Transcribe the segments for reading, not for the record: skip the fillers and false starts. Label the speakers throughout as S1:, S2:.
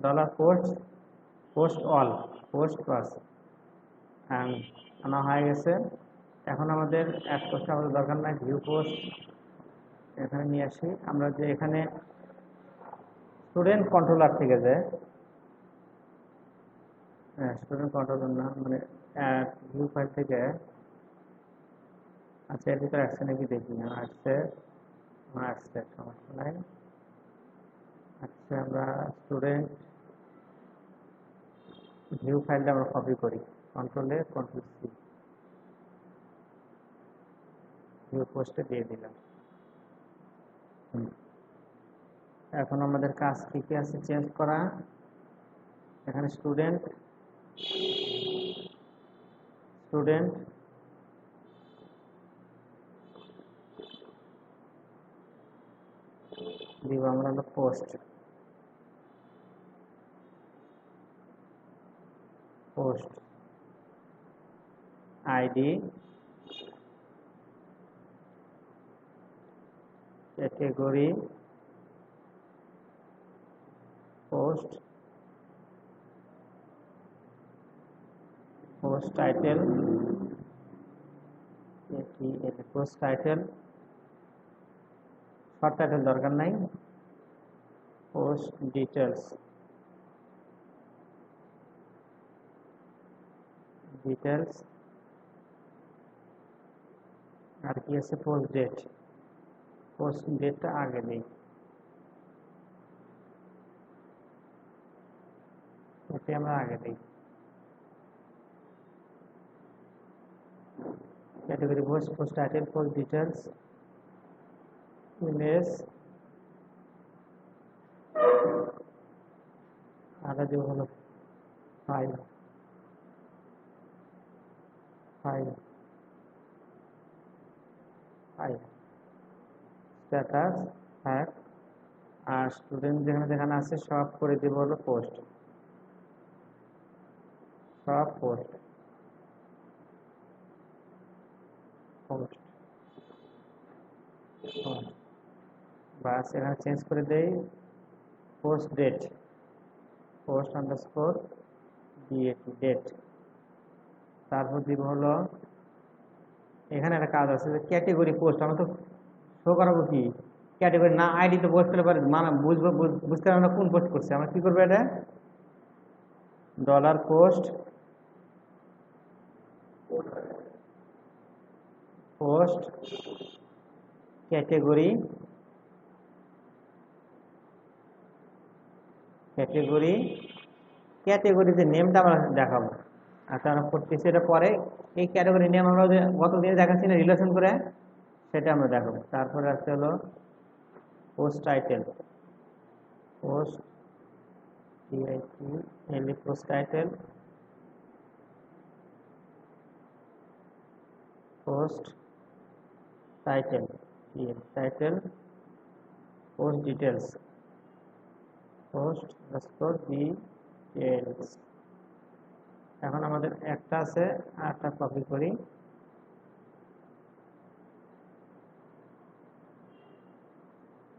S1: Dollar post post all post pass আনা হয়ে গেছে। এখন আমাদের অ্যাড পোস্ট আমাদের দরকার নাই, ভিউ পোস্ট এখানে নিয়ে আসি। আমরা যে এখানে স্টুডেন্ট কন্ট্রোলার থেকে যে স্টুডেন্ট কন্ট্রোলার না মানে ভিউ ফাইল থেকে, আচ্ছা এর ভিতরে আসছে নাকি দেখি না, আসছে আসছে সমস্যা নাই। আচ্ছা আমরা স্টুডেন্ট ভিউ ফাইলটা আমরা কপি করি, কন্ট্রোল সি ভিউ পোস্টে দিয়ে দিলাম। এখন আমাদের কাজ কি কি আছে চেঞ্জ করা। এখানে স্টুডেন্ট স্টুডেন্ট দিব আমরা হলো post post ID category post post title post title short title দরকার নাই, পোস্ট ডিটেলস ডিটেলস আর কি আছে পোস্ট ডেটটা আগে নেই, এতে আমরা আগে দিই। Category post post title post details image আর দিব হলো ফাইল ফাইল ফাইল স্ট্যাটাস হ্যাক আর স্টুডেন্ট যেখানে যেখানে আছে সব করে দিব হলো পোস্ট সব পোস্ট পোস্ট বাস এখানে চেঞ্জ করে দেই post date post underscore date. তারপর দিব হলো এখানে একটা কাজ আছে যে ক্যাটেগরি পোস্ট আমরা তো শো করাবো কি ক্যাটেগরি না আইডি তো পোস্ট করলে পারে মানে বুঝবো বুঝতে আমরা কোন পোস্ট করছি। আমরা কি করবো এটা dollar post post category category category যে নেমটা আমরা দেখাবো। আচ্ছা আমরা করতেছি এটা পরে, এই ক্যাটেগরি নেম আমরা যে গতদিনে দেখাচ্ছি না রিলেশন করে সেটা আমরা দেখাবো। তারপরে আসতে হলো post title post post title post title title post details post details. এখন আমাদের একটা আছে আর একটা কপি করি,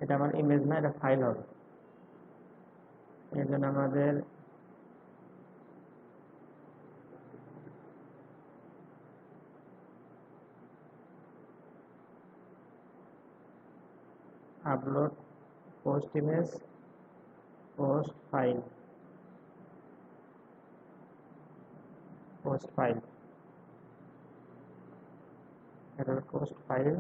S1: এটা আমার ইমেজ না এটা ফাইল হবে। এর জন্য আমাদের upload post image post file post file এটা post file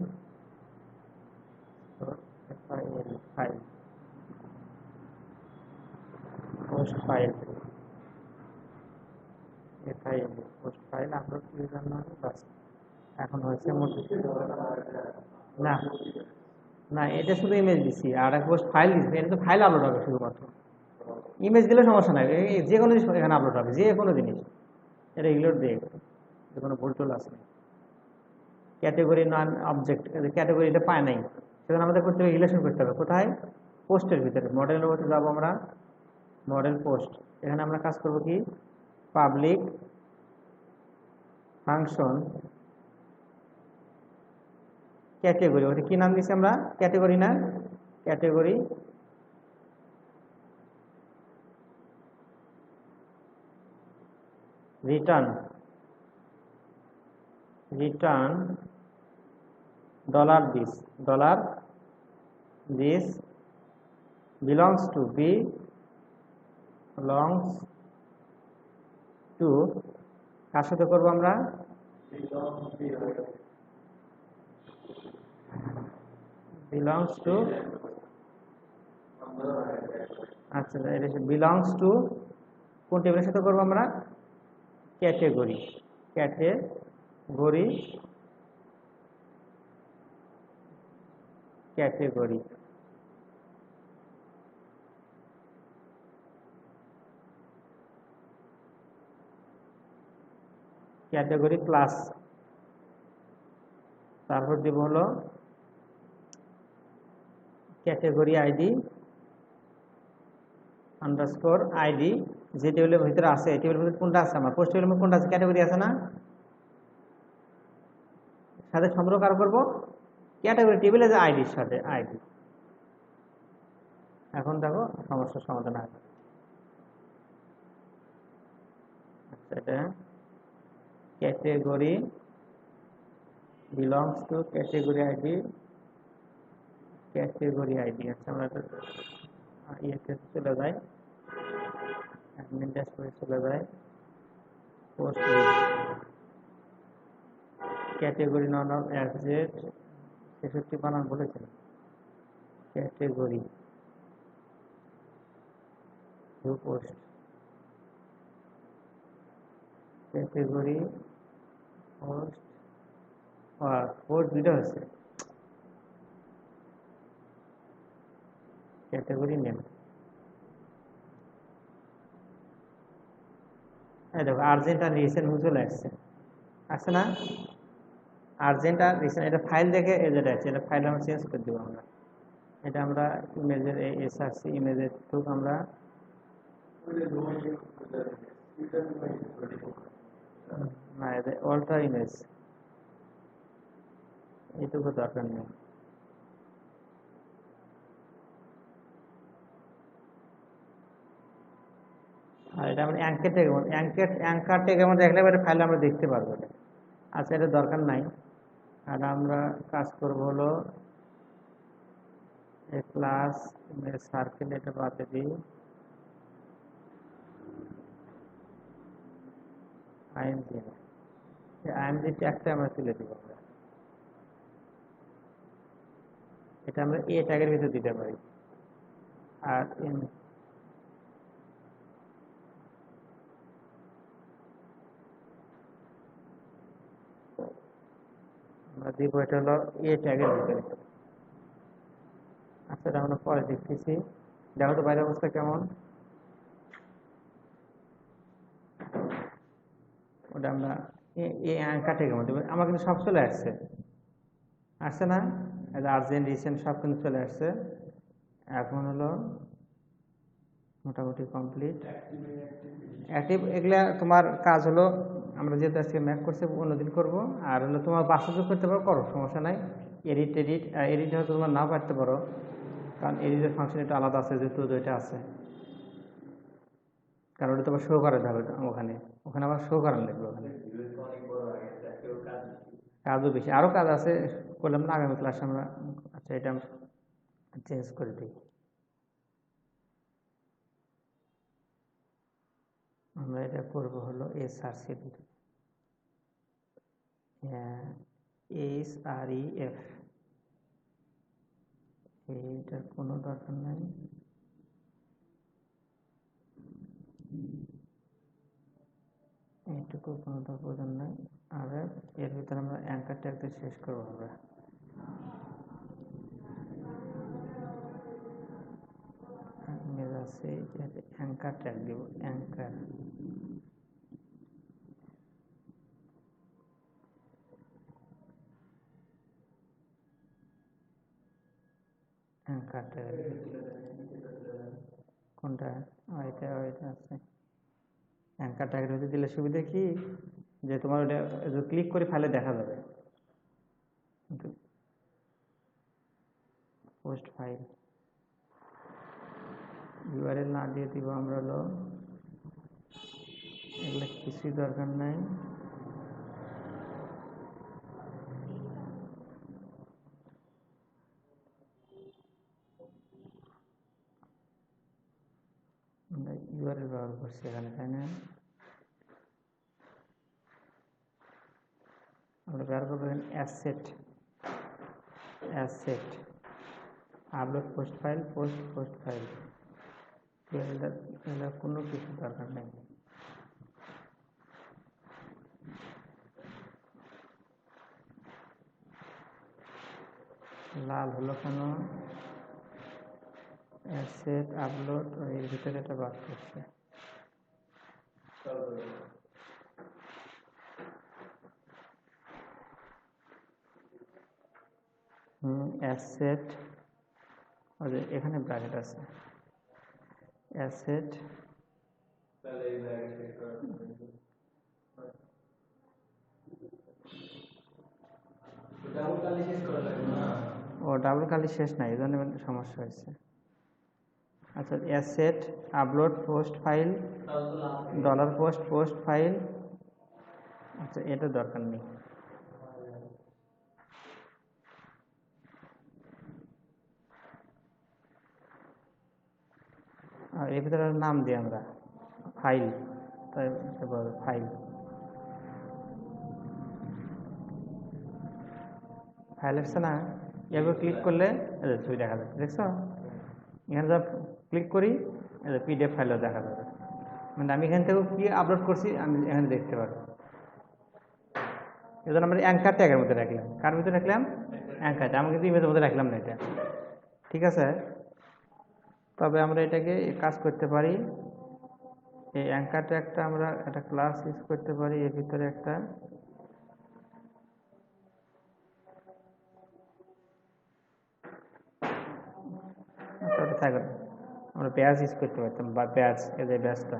S1: file post file post file upload করে জন্য বাস এখন হয়েছে না না এটা শুধু ইমেজ দিচ্ছি আর এক পোস্ট ফাইল দিচ্ছি, এটা তো ফাইল আপলোড হবে শুধুমাত্র, ইমেজ দিলে সমস্যা নাই, যে কোনো জিনিস এখানে আপলোড হবে যে কোনো জিনিস, এটা ইগনোর দিয়ে যে কোনো ভুল টুল আসে। ক্যাটেগরি নন অবজেক্ট ক্যাটেগরিটা পায় নাই সেখানে আমাদের করতে হবে রিলেশন করতে হবে কোথায় পোস্টের ভিতরে মডেলের মধ্যে যাবো আমরা মডেল পোস্ট, এখানে আমরা কাজ করব কি পাবলিক ফাংশন ক্যাটেগরি, ওটা কি নাম দিচ্ছি আমরা ক্যাটেগরি না category return $this belongs to কার সাথে করবো আমরা belongs to আচ্ছা এটা belongs to কোন টেবিলের সাথে করবো আমরা ক্যাটেগরি ক্লাস তারপর দিব হলো ক্যাটেগরি আইডি আন্ডারস্কোর আইডি যে টেবিলের ভিতরে আছে এই টেবিলের ভিতরে কোনটা আছে আমার পোস্ট টেবিলের মধ্যে কোনটা আছে ক্যাটেগরি আছে না সাথে সম্পর্ক কার করবো ক্যাটেগরি টেবিলে যে আইডির সাথে আইডি এখন দেখো সমস্যার সমাধান আছে আচ্ছা এটা category belongs to category ID আচ্ছা আমরা ইয়েতে চলে যাই অ্যাডমিন ড্যাশবোর্ডে চলে যাই পোস্ট ক্যাটেগরি নন অফ অ্যাডজেট 66 বানান বলেছেন ক্যাটেগরি পোস্ট ক্যাটেগরি পোস্ট দুটো হচ্ছে ক্যাটেগরি নেম এই দেখো আর্জেন্ট আর রিসেন্ট চলে আসছে না আর্জেন্ট আর রিসেন্ট এটা ফাইল দেখে যেটা আছে এটা ফাইল আমরা চেঞ্জ করে দেবো আমরা এটা আমরা ইমেজের এসআরসি ইমেজের থ্রু আমরা না এটা অল্টার ইমেজ এইটুকু দরকার নেই আর এটা আমরা অ্যাঙ্কার ট্যাগের মধ্যে দেখলে এবার ফাইল আমরা দেখতে পারবো এটা আচ্ছা এটা দরকার নাই আর আমরা কাজ করবো হলো ক্লাস সার্কেল এটা বাদে দিই আইএমজি ট্যাগটা আমরা তুলে দিব এটা আমরা এ ট্যাগের ভিতরে দিতে পারি আর আমরা দিব এটা হলো এ ট্যাগের ভিতরে আচ্ছা এটা আমরা পরে দেখতেছি দেখো তো বাইরের অবস্থা কেমন ওটা আমরা এই অ্যাঙ্কার ট্যাগের মধ্যে আমার কিন্তু সব চলে আসছে না আর্জেন্ট রিসেন্ট সব কিন্তু চলে আসছে এখন হলো মোটামুটি কমপ্লিট অ্যাক্টিভ এগুলা তোমার কাজ হলো আমরা যেহেতু আজকে ম্যাক করছে অন্যদিন করবো আর হলো তোমার বাস্তব করতে পারো করো সমস্যা নাই এডিট হয়তো তোমার নাও পারতে পারো কারণ এডিটের ফাংশন একটু আলাদা আছে যেহেতু দুইটা আছে কারণ ওটা তোমার শো করা যাবে ওখানে আবার শো করার লাগবে ওখানে কাজও বেশি আরও কাজ আছে করলাম না আগামী ক্লাসে আমরা আচ্ছা এটা চেঞ্জ করে দিই আমরা এটা করবো হলো এসআরসি SREF এইটার কোনো দরকার নাই এইটুকু কোনো প্রয়োজন নাই আর এর ভিতরে আমরা অ্যাঙ্কার ট্যাগটা শেষ করবো আমরা আছে অ্যাঙ্কার ট্যাগ দিব অ্যাঙ্কার ট্যাগ কোনটা এটা আছে অ্যাঙ্কার ট্যাগের ভিতরে দিলে সুবিধা কি যে তোমার ওটা ক্লিক করে ফাইলে দেখা যাবে পোস্ট ফাইল ইউআরএল না দিয়ে দিব আমরা হলো এগুলো কিছুই দরকার নাই। আমরা ইউআরএল ব্যবহার করছি এখানে, তাই না? আমরা ব্যবহার করবো asset, asset upload post file, post file. এগুলো কোনো কিছু দরকার নেই। লাল হলো কেন? অ্যাসেট আপলোড এর ভিতরে একটা বাদ করছে। অ্যাসেট, এখানে ব্র্যাকেট আছে, অ্যাসেট ও ডাবল কালি শেষ নাই, এই জন্য সমস্যা হয়েছে। আচ্ছা, asset upload post file, dollar post file. আচ্ছা, এটা দরকার নেই। আর এর ভিতরে নাম দিই আমরা ফাইল, তাই ফাইল, ফাইল আসছে না? এভাবে ক্লিক করলে ছবি দেখা যাবে, দেখছো? এখানে যা ক্লিক করি পিডিএফ ফাইলও দেখা যাবে। মানে আমি এখান থেকে কি আপলোড করছি আমি এখানে দেখতে পারবো। এই জন্য আমরা অ্যাঙ্কার ট্যাগের মধ্যে রাখলাম। কার ভিতরে রাখলাম? অ্যাঙ্কার। আমি কিন্তু ইমেজের মধ্যে রাখলাম না এটা, ঠিক আছে? তবে আমরা এটাকে কাজ করতে পারি, এই অ্যাঙ্কার ট্যাগটা আমরা একটা ক্লাস ইউজ করতে পারি, এর ভিতরে একটা থাকবে, আমরা ব্যাজ ইউজ করতে পারতাম, বা ব্যাজ, এই যে ব্যাজটা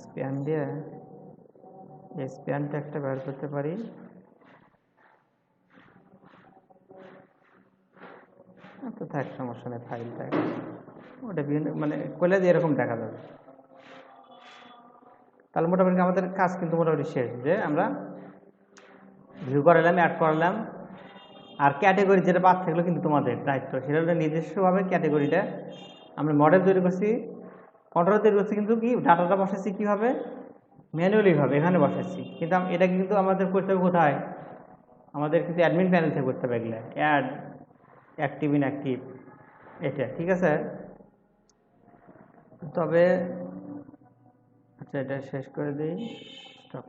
S1: স্প্যান দিয়ে এই স্প্যান ট্যাগটা ব্যবহার করতে পারি। তো থাক, সমস্যা নেই, ফাইল ট্যাগ ওটা বিভিন্ন মানে করলে যে এরকম দেখা যাবে। তাহলে মোটামুটি আমাদের কাজ কিন্তু মোটামুটি শেষ, যে আমরা ভিউ করালাম, অ্যাড করালাম, আর ক্যাটেগরি যেটা বাদ থাকলো কিন্তু তোমাদের দায়িত্ব, সেটা হলো নিজস্বভাবে ক্যাটেগরিটা আমরা মডেল তৈরি করছি, কন্ট্রোল তৈরি করছি, কিন্তু কি ডাটাটা বসাচ্ছি কীভাবে? ম্যানুয়ালিভাবে এখানে বসাচ্ছি। কিন্তু এটা কিন্তু আমাদের করতে হবে কোথায়? আমাদের কিন্তু অ্যাডমিন প্যানেল থেকে করতে হবে এগুলো, অ্যাড, অ্যাক্টিভ ইনঅ্যাক্টিভ, এটা ঠিক আছে। তবে আচ্ছা, এটা শেষ করে দিই, স্টপ।